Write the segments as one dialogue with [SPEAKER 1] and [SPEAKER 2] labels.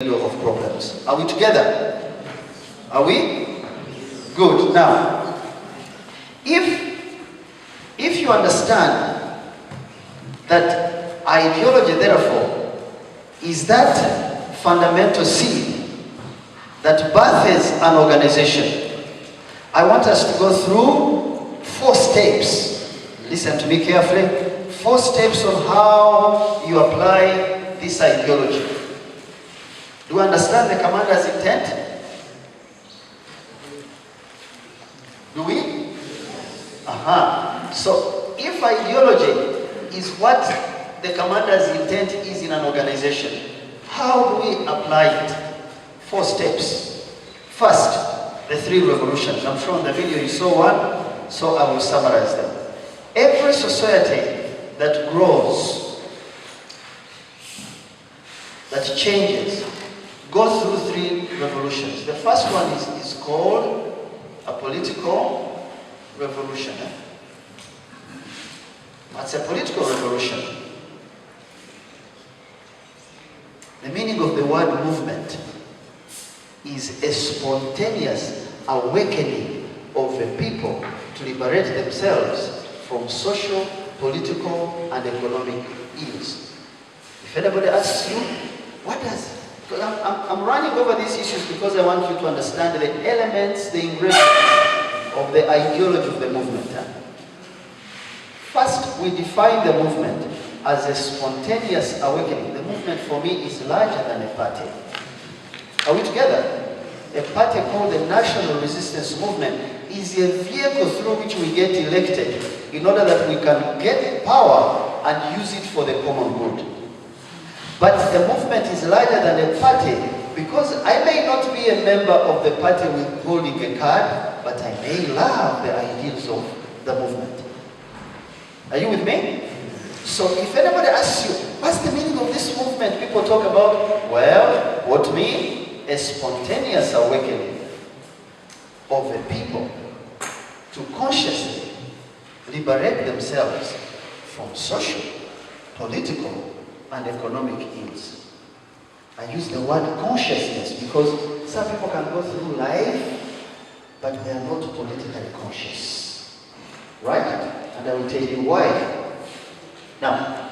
[SPEAKER 1] of problems. Are we together? Are we? Good. Now, if you understand that ideology, therefore, is that fundamental seed that births an organization, I want us to go through 4 steps. Listen to me carefully. 4 steps on how you apply this ideology. Do you understand the commander's intent? Do we? So, if ideology is what the commander's intent is in an organization, how do we apply it? 4 steps. First, the 3 revolutions. I'm sure in the video you saw one, so I will summarize them. Every society that grows, that changes, goes through 3 revolutions. The first one is called a political revolution. That's a political revolution. The meaning of the word movement is a spontaneous awakening of the people to liberate themselves from social, political, and economic ills. If anybody asks you, what does... I'm running over these issues because I want you to understand the elements, the ingredients of the ideology of the movement. First, we define the movement as a spontaneous awakening. The movement for me is larger than a party. Are we together? A party called the National Resistance Movement is a vehicle through which we get elected in order that we can get power and use it for the common good. But the movement is larger than a party because I may not be a member of the party with holding a card, but I may love the ideals of the movement. Are you with me? So if anybody asks you, what's the meaning of this movement people talk about? Well, what me? A spontaneous awakening of the people to consciously liberate themselves from social, political, and economic ills. I use the word consciousness because some people can go through life, but they are not politically conscious. Right? And I will tell you why. Now,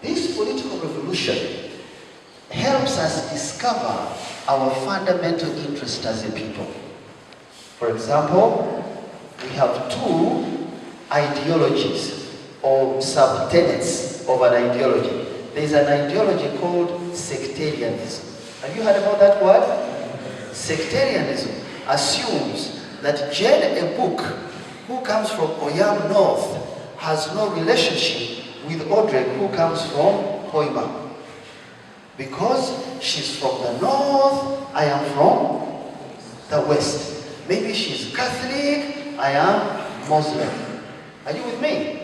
[SPEAKER 1] this political revolution helps us discover our fundamental interest as a people. For example, we have 2 ideologies or subtenets of an ideology. There is an ideology called sectarianism. Have you heard about that word? Sectarianism assumes that Jane Ebuk, who comes from Oyam North, has no relationship with Audrey, who comes from Hoima. Because she's from the north, I am from the west. Maybe she's Catholic, I am Muslim. Are you with me?